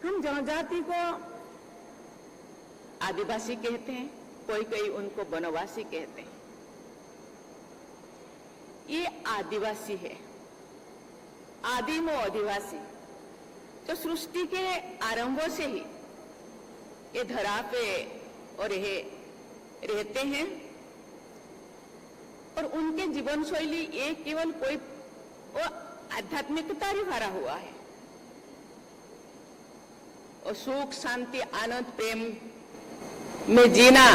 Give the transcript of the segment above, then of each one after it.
हम जनजाति को आदिवासी कहते हैं, कोई उनको वनवासी कहते हैं। ये आदिवासी है, आदिम आदिवासी, तो सृष्टि के आरंभों से ही ये धरा पे और रहते हैं। और उनके जीवन शैली ये केवल कोई आध्यात्मिकता ही भरा हुआ है, और सुख शांति आनंद प्रेम में जीना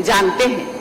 जानते हैं।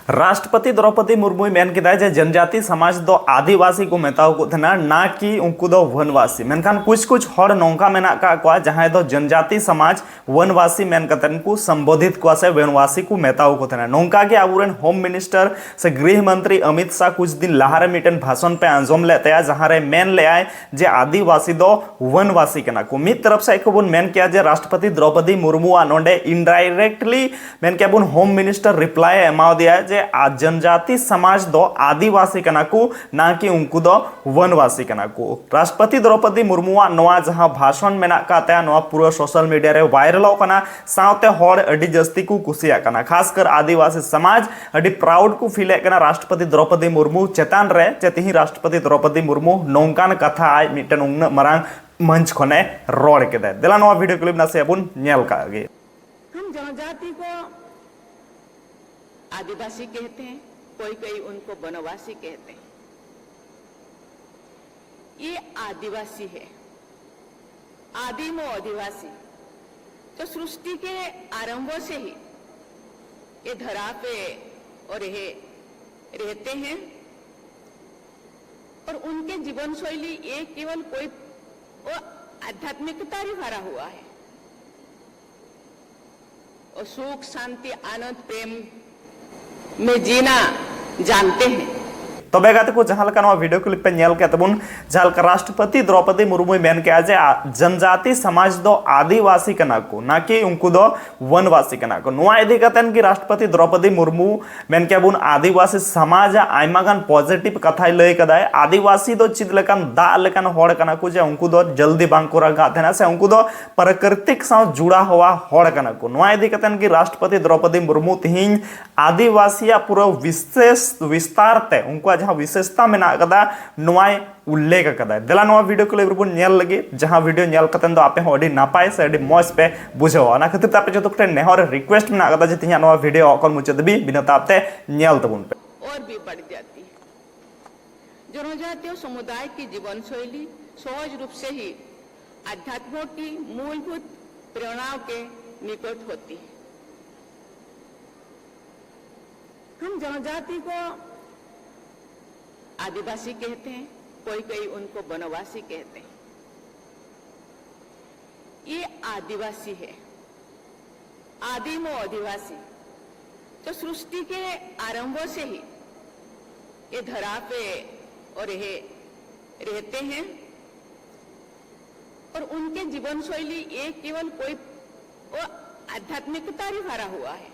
राष्ट्रपति द्रौपदी मुर्मू मेन किया जे जनजाति समाज दो आदिवासी को मेताव को थना ना कि उनको दो वनवासी। मेनखान कुछ हर नौका मेना का जहां दो जनजाति समाज वनवासी मेन कतन को संबोधित को से वनवासी को मेताव को थना नौका के आबुरन होम मिनिस्टर से गृह मंत्री अमित शाह कुछ दिन लाहारे मिटन भाषण पे आंजोम लेते हैं जहां रे मेन ले आए जे आदिवासी दो वनवासी कना को मित तरफ से को मेन किया जे राष्ट्रपति द्रौपदी मुर्मू नोडे इनडायरेक्टली मेन के होम मिनिस्टर रिप्लाई एमा दिया जे जनजाति समाज दो आदिवासी कना को ना कि उनको दो वनवासी कना को। राष्ट्रपति द्रौपदी मुर्मू नवा जहां भाषण मेना काते नवा पूरा सोशल मीडिया रे वायरल कना साउते हर अडी जस्ती को कुसिया कना, खासकर आदिवासी समाज अडी प्राउड को फील कना राष्ट्रपति द्रौपदी मुर्मू चेतान रे चेतिही राष्ट्रपति द्रौपदी मुर्मू नौकान कथा आज मिटन उन मरांग मंच खने रोड केदे देला नवा वीडियो क्लिप नासे अबुन नेल कागे। हम जनजाति को आदिवासी कहते हैं, कोई उनको वनवासी कहते हैं। ये आदिवासी है, आदिम आदिवासी, तो सृष्टि के आरंभों से ही ये धरा पे और रहते हैं। और उनके जीवन शैली ये केवल कोई आध्यात्मिकता ही भरा हुआ है, और सुख शांति आनंद प्रेम में जीना जानते हैं। तो बेगाते को जहां लका वीडियो क्लिप पे नेल के तबुन जहां राष्ट्रपति द्रौपदी मुर्मू मेन के आज जनजाति समाज दो आदिवासी कना को ना कि उनको दो वनवासी कना को नुआ इदी कतन की राष्ट्रपति द्रौपदी मुर्मू मेन के बुन आदिवासी समाज आयमागान पॉजिटिव कथा लय कदाय आदिवासी दो चिद लकान दा लकान होड़ कना को जे उनको दो जल्दी बांग को रगा थेना से उनको दो प्राकृतिक साथ जुड़ा हुआ होड़ कना को नुआ इदी कतन की राष्ट्रपति द्रौपदी मुर्मू तिहिं आदिवासी पूरा विशेष विस्तार ते उनको जहां विशेषता मेना कदा नुआय उल्लेख कदा देला नुआ वीडियो को लेबर बुन नेल लगे जहां वीडियो नेल कतन दो आपे होडी नापाय से अडी मौज पे बुझावा ना खातिर आपे जतो कटे नेहर रिक्वेस्ट मेना कदा जे तिहा नुआ वीडियो अकल मुचद भी बिना तापते नेल तबुन पे और भी बढ़ जाती है। जनजातीय समुदाय की जीवन शैली सहज रूप से ही अध्यात्म की मूलभूत प्रेरणाओं के निकट होती है। हम जनजाति को आदिवासी कहते हैं, कोई उनको वनवासी कहते हैं। ये आदिवासी है, आदिम आदिवासी, तो सृष्टि के आरंभों से ही ये धरा पे और रहते हैं। और उनके जीवन शैली ये केवल कोई आध्यात्मिकता ही भरा हुआ है,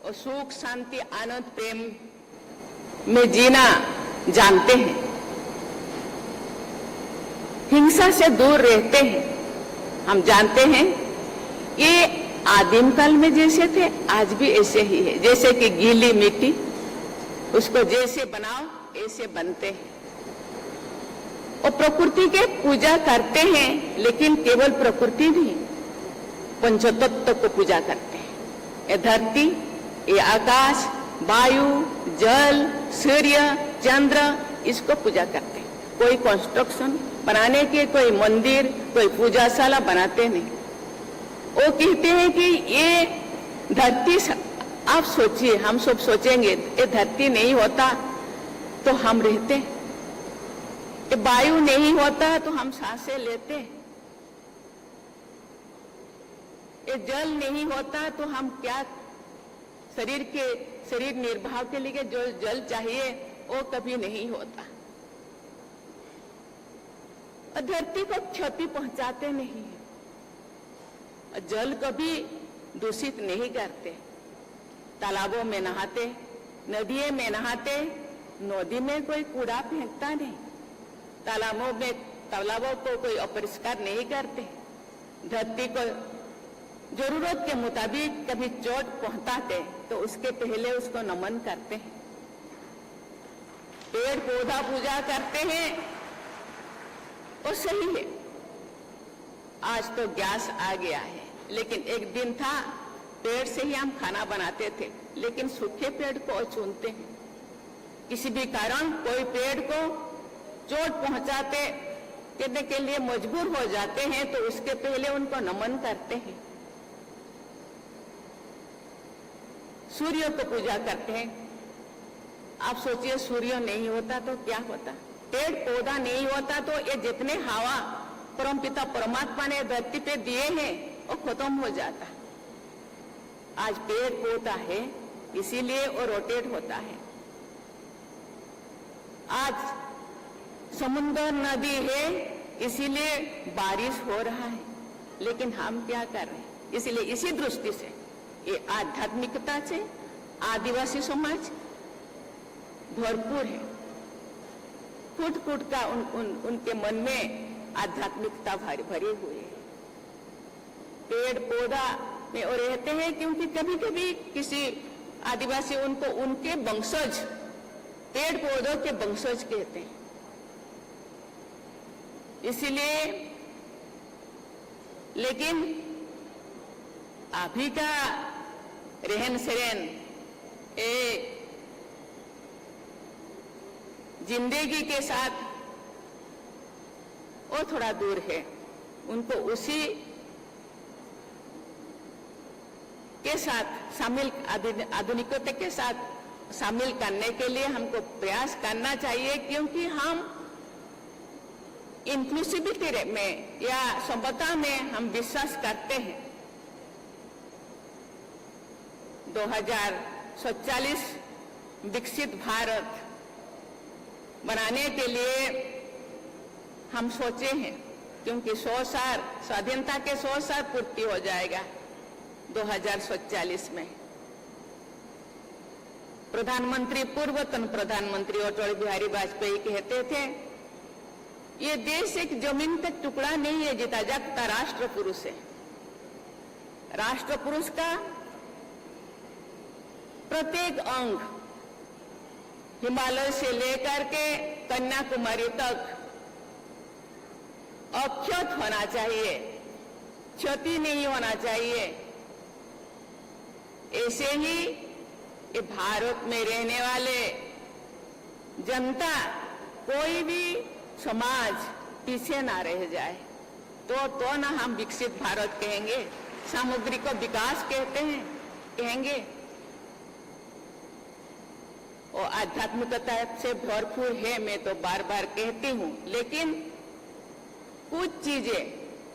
और सुख शांति आनंद प्रेम में जीना जानते हैं। हिंसा से दूर रहते हैं। हम जानते हैं ये आदिम काल में जैसे थे आज भी ऐसे ही है। जैसे कि गीली मिट्टी, उसको जैसे बनाओ ऐसे बनते हैं। और प्रकृति के पूजा करते हैं, लेकिन केवल प्रकृति नहीं, पंचतत्व को पूजा करते हैं। ये धरती, ये आकाश, वायु, जल, सूर्य, चंद्र, इसको पूजा करते हैं। कोई कंस्ट्रक्शन बनाने के, कोई मंदिर, कोई पूजाशाला बनाते नहीं। वो कहते हैं कि ये धरती, आप सोचिए, हम सब सोचेंगे ये धरती नहीं होता तो हम रहते, ये वायु नहीं होता तो हम सांसें लेते, ये जल नहीं होता तो हम क्या, शरीर निर्वाह के लिए जो जल चाहिए वो कभी नहीं होता। और धरती को क्षति पहुंचाते नहीं, और जल कभी दूषित नहीं करते। तालाबों में नहाते, नदियों में नहाते, नदी में कोई कूड़ा फेंकता नहीं, तालाबों में तालाबों को कोई अपरिष्कार नहीं करते। धरती को जरूरत के मुताबिक कभी चोट पहुंचाते तो उसके पहले उसको नमन करते हैं, पेड़ पौधा पूजा करते हैं, वो सही है। आज तो गैस आ गया है, लेकिन एक दिन था पेड़ से ही हम खाना बनाते थे, लेकिन सूखे पेड़ को चुनते हैं। किसी भी कारण कोई पेड़ को चोट पहुंचाते करने के लिए मजबूर हो जाते हैं तो उसके पहले उनको नमन करते हैं। सूर्य को पूजा करते हैं। आप सोचिए सूर्य नहीं होता तो क्या होता, पेड़ पौधा नहीं होता तो ये जितने हवा परमपिता परमात्मा ने धरती पे दिए हैं वो खत्म हो जाता। आज पेड़ पौधा है इसीलिए वो रोटेट होता है। आज समुद्र नदी है इसीलिए बारिश हो रहा है, लेकिन हम क्या कर रहे हैं? इसलिए इसी दृष्टि से ये आध्यात्मिकता से आदिवासी समाज भरपूर है। फुट फुट का उनके मन में आध्यात्मिकता भरी हुई है। पेड़ पौधा में वो रहते हैं क्योंकि कभी कभी किसी आदिवासी उनको उनके वंशज, पेड़ पौधों के वंशज कहते हैं। इसीलिए लेकिन अभी का रहन सहन जिंदगी के साथ वो थोड़ा दूर है। उनको उसी के साथ शामिल, आधुनिकता के साथ शामिल करने के लिए हमको प्रयास करना चाहिए, क्योंकि हम इंक्लूसिविटी में या समता में हम विश्वास करते हैं। 2047 विकसित भारत बनाने के लिए हम सोचे हैं, क्योंकि 100 साल स्वाधीनता के 100 साल पूर्ति हो जाएगा 2047 में। प्रधानमंत्री, पूर्वतन प्रधानमंत्री अटल बिहारी वाजपेयी कहते थे, ये देश एक जमीन का टुकड़ा नहीं है जीता जागता राष्ट्र पुरुष है। राष्ट्र पुरुष का प्रत्येक अंग हिमालय से लेकर के कन्याकुमारी तक अक्षत होना चाहिए, क्षति नहीं होना चाहिए। ऐसे ही ये भारत में रहने वाले जनता, कोई भी समाज पीछे ना रह जाए, तो ना हम विकसित भारत कहेंगे, सामुद्रिक विकास कहेंगे। और आध्यात्मिकता से भरपूर है, मैं तो बार बार कहती हूँ, लेकिन कुछ चीजें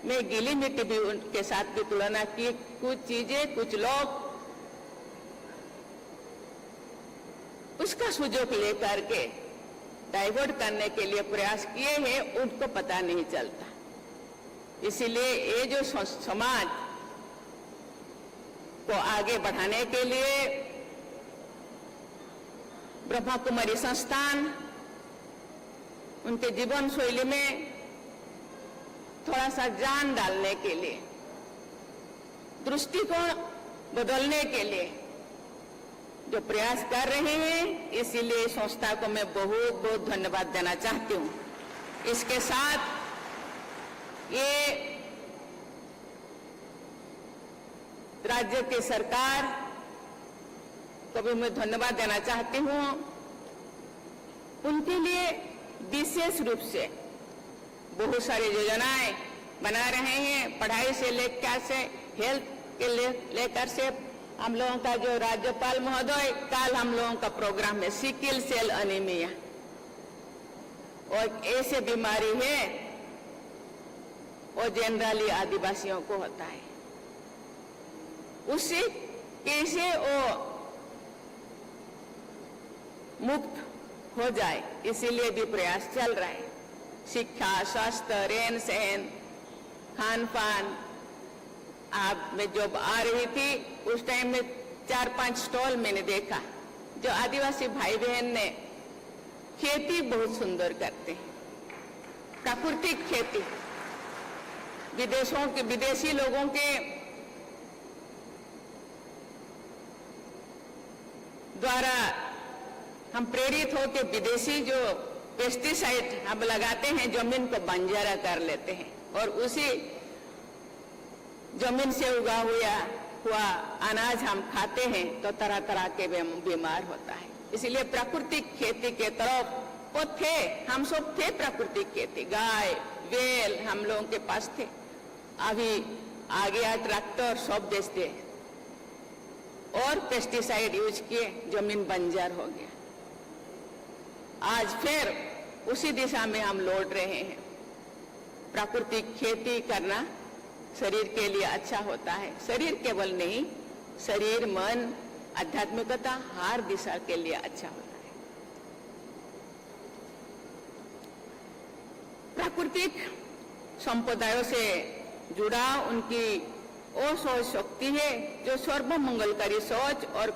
मैं गीली मिट्टी भी उनके साथ भी तुलना की, कुछ चीजें कुछ लोग उसका सुजोग लेकर के डाइवर्ट करने के लिए प्रयास किए हैं, उनको पता नहीं चलता। इसीलिए ये जो समाज को आगे बढ़ाने के लिए ब्रह्मा कुमारी संस्थान उनके जीवन शैली में थोड़ा सा जान डालने के लिए, दृष्टिकोण बदलने के लिए जो प्रयास कर रहे हैं, इसीलिए संस्था को मैं बहुत बहुत धन्यवाद देना चाहती हूँ। इसके साथ ये राज्य की सरकार को भी मैं धन्यवाद देना चाहती हूँ। उनके लिए विशेष रूप से बहुत सारी योजनाएं बना रहे हैं, पढ़ाई से लेकर से हेल्थ के लेकर से। हम लोगों का जो राज्यपाल महोदय, कल हम लोगों का प्रोग्राम है सिकल सेल एनीमिया, और ऐसे बीमारी है और जनरली आदिवासियों को होता है, उससे कैसे वो मुक्त हो जाए, इसीलिए भी प्रयास चल रहा है। शिक्षा, स्वास्थ्य, रहन सहन, खान पान। आप मैं जब आ रही थी उस टाइम में 4-5 स्टॉल मैंने देखा, जो आदिवासी भाई बहन ने खेती बहुत सुंदर करते हैं। प्राकृतिक खेती, विदेशी लोगों के द्वारा हम प्रेरित हो के विदेशी जो पेस्टिसाइड हम लगाते हैं, जमीन को बंजर कर लेते हैं और उसी जमीन से उगा हुआ अनाज हम खाते हैं तो तरह तरह के बीमार होता है। इसलिए प्राकृतिक खेती के तरफ वो थे, हम सब थे प्राकृतिक खेती, गाय बैल हम लोगों के पास थे। अभी आ गया ट्रैक्टर, सब बेचते और पेस्टिसाइड यूज किए, जमीन बंजर हो गया। आज फिर उसी दिशा में हम लौट रहे हैं। प्राकृतिक खेती करना शरीर के लिए अच्छा होता है, शरीर केवल नहीं, शरीर मन आध्यात्मिकता हर दिशा के लिए अच्छा होता है। प्राकृतिक संप्रदायों से जुड़ा उनकी वो सोच शक्ति है जो सर्वमंगलकारी सोच और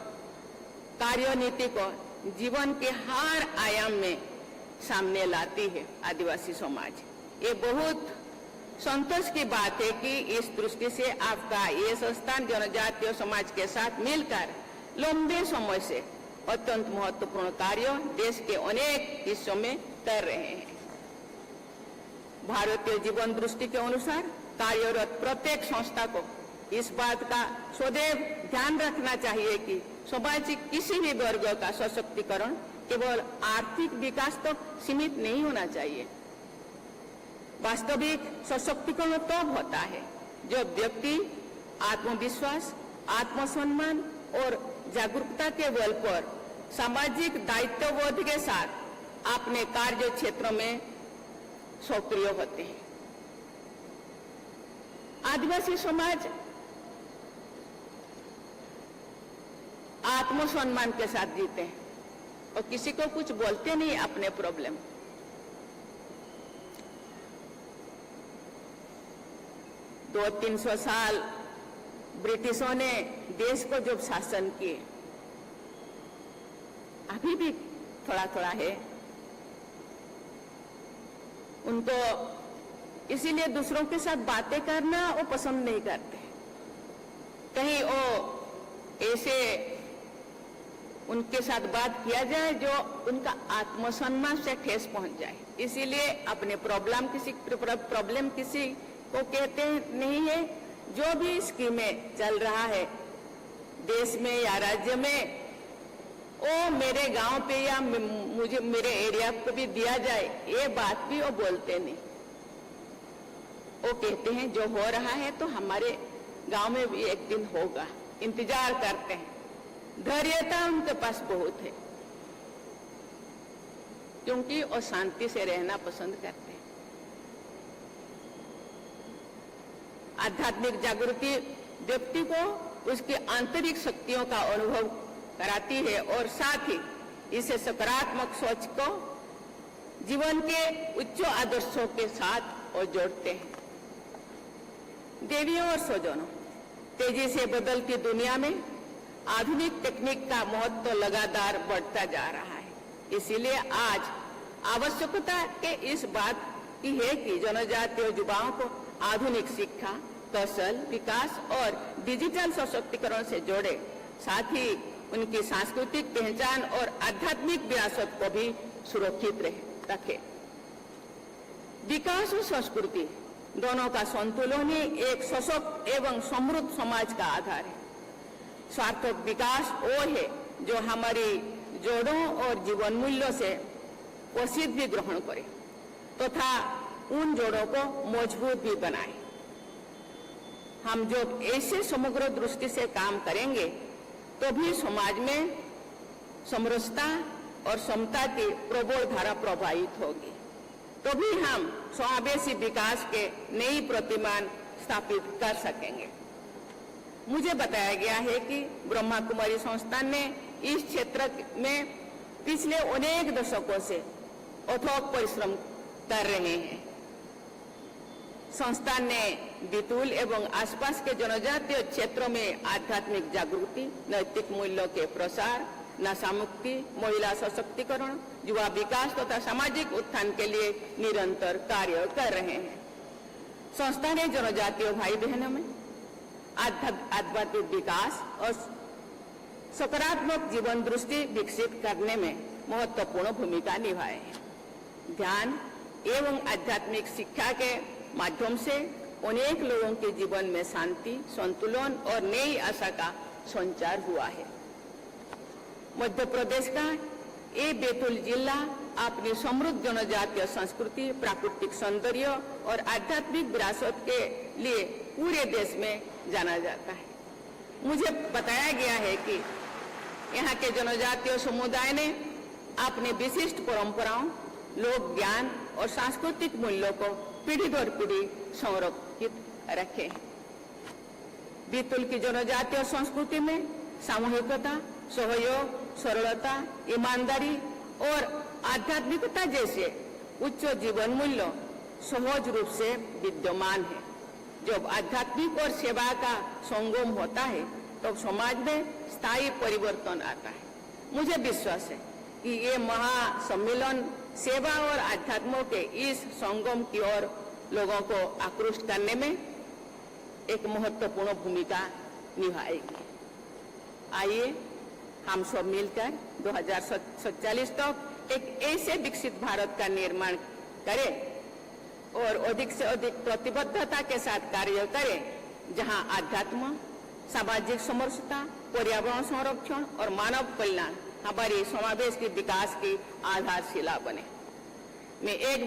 कार्यनीति को जीवन के हर आयाम में सामने लाती है आदिवासी समाज। ये बहुत संतोष की बात है कि इस दृष्टि से आपका ये संस्थान जनजातीय समाज के साथ मिलकर लंबे समय से अत्यंत महत्वपूर्ण कार्य देश के अनेक हिस्सों में कर रहे हैं। भारतीय जीवन दृष्टि के अनुसार कार्यरत प्रत्येक संस्था को इस बात का सदैव ध्यान रखना चाहिए कि समाज के किसी भी वर्ग का सशक्तिकरण केवल आर्थिक विकास तक सीमित नहीं होना चाहिए। वास्तविक सशक्तिकरण तब होता है जब व्यक्ति आत्मविश्वास, आत्मसम्मान और जागरूकता के बल पर सामाजिक दायित्वबोध के साथ अपने कार्य क्षेत्र में सक्रिय होते हैं। आदिवासी समाज आत्मसम्मान के साथ जीते हैं और किसी को कुछ बोलते नहीं अपने प्रॉब्लम। 200-300 साल ब्रिटिशों ने देश को जब शासन किए, अभी भी थोड़ा थोड़ा है, उनको इसीलिए दूसरों के साथ बातें करना वो पसंद नहीं करते। कहीं वो ऐसे उनके साथ बात किया जाए जो उनका आत्मसम्मान से ठेस पहुंच जाए। इसीलिए अपने प्रॉब्लम किसी को कहते नहीं है। जो भी स्कीमें चल रहा है देश में या राज्य में, वो मेरे गांव पे या मुझे मेरे एरिया को भी दिया जाए, ये बात भी वो बोलते नहीं। वो कहते हैं जो हो रहा है तो हमारे गांव में भी एक दिन होगा, इंतजार करते हैं। धैर्यता उनके पास बहुत है क्योंकि वो शांति से रहना पसंद करते हैं। आध्यात्मिक जागृति व्यक्ति को उसकी आंतरिक शक्तियों का अनुभव कराती है और साथ ही इसे सकारात्मक सोच को जीवन के उच्च आदर्शों के साथ और जोड़ते हैं। देवियों और स्वजनों, तेजी से बदलती दुनिया में आधुनिक तकनीक का महत्व लगातार बढ़ता जा रहा है। इसीलिए आज आवश्यकता के इस बात की है कि जनजातीय युवाओं को आधुनिक शिक्षा, कौशल विकास और डिजिटल सशक्तिकरण से जोड़े, साथ ही उनकी सांस्कृतिक पहचान और आध्यात्मिक विरासत को भी सुरक्षित रखे। विकास और संस्कृति दोनों का संतुलन ही एक सशक्त एवं समृद्ध समाज का आधार है। सार्थक विकास वो है जो हमारी जड़ों और जीवन मूल्यों से प्रसिद्धि ग्रहण करे तथा उन जड़ों को मजबूत भी बनाए। हम जब ऐसे समग्र दृष्टि से काम करेंगे तो भी समाज में समरसता और समता की प्रबल धारा प्रवाहित होगी, तो भी हम समावेशी विकास के नई प्रतिमान स्थापित कर सकेंगे। मुझे बताया गया है कि ब्रह्मा कुमारी संस्थान ने इस क्षेत्र में पिछले अनेक दशकों से अथक परिश्रम कर रहे हैं। संस्थान ने बितुल एवं आसपास के जनजातीय क्षेत्रों में आध्यात्मिक जागृति, नैतिक मूल्यों के प्रसार, नशा मुक्ति, महिला सशक्तिकरण, युवा विकास तथा सामाजिक उत्थान के लिए निरंतर कार्य कर रहे हैं। संस्था ने जनजातीय भाई बहनों में आध्यात्मिक विकास और सकारात्मक जीवन दृष्टि विकसित करने में महत्वपूर्ण भूमिका निभाई है। ध्यान एवं आध्यात्मिक शिक्षा के माध्यम से अनेक लोगों के जीवन में शांति, संतुलन और नई आशा का संचार हुआ है। मध्य प्रदेश का ये बैतूल जिला अपनी समृद्ध जनजातीय संस्कृति, प्राकृतिक सौंदर्य और आध्यात्मिक विरासत के लिए पूरे देश में जाना जाता है। मुझे बताया गया है कि यहाँ के जनजातीय समुदाय ने अपने विशिष्ट परंपराओं, लोक ज्ञान और सांस्कृतिक मूल्यों को पीढ़ी दर पीढ़ी संरक्षित रखे हैं। बैतूल की जनजातीय संस्कृति में सामूहिकता, सहयोग, सरलता, ईमानदारी और आध्यात्मिकता जैसे उच्च जीवन मूल्य सहज रूप से विद्यमान है। जब आध्यात्मिक और सेवा का संगम होता है तो समाज में स्थायी परिवर्तन आता है। मुझे विश्वास है कि ये महासम्मेलन सेवा और आध्यात्म के इस संगम की ओर लोगों को आकृष्ट करने में एक महत्वपूर्ण भूमिका निभाएगी। आइए हम सब मिलकर 2047 तक एक ऐसे विकसित भारत का निर्माण करें और अधिक से अधिक प्रतिबद्धता के साथ कार्य करें, जहां आध्यात्म, सामाजिक समरसता, पर्यावरण संरक्षण और मानव कल्याण हमारे समावेश के विकास की आधारशिला बने। मैं एक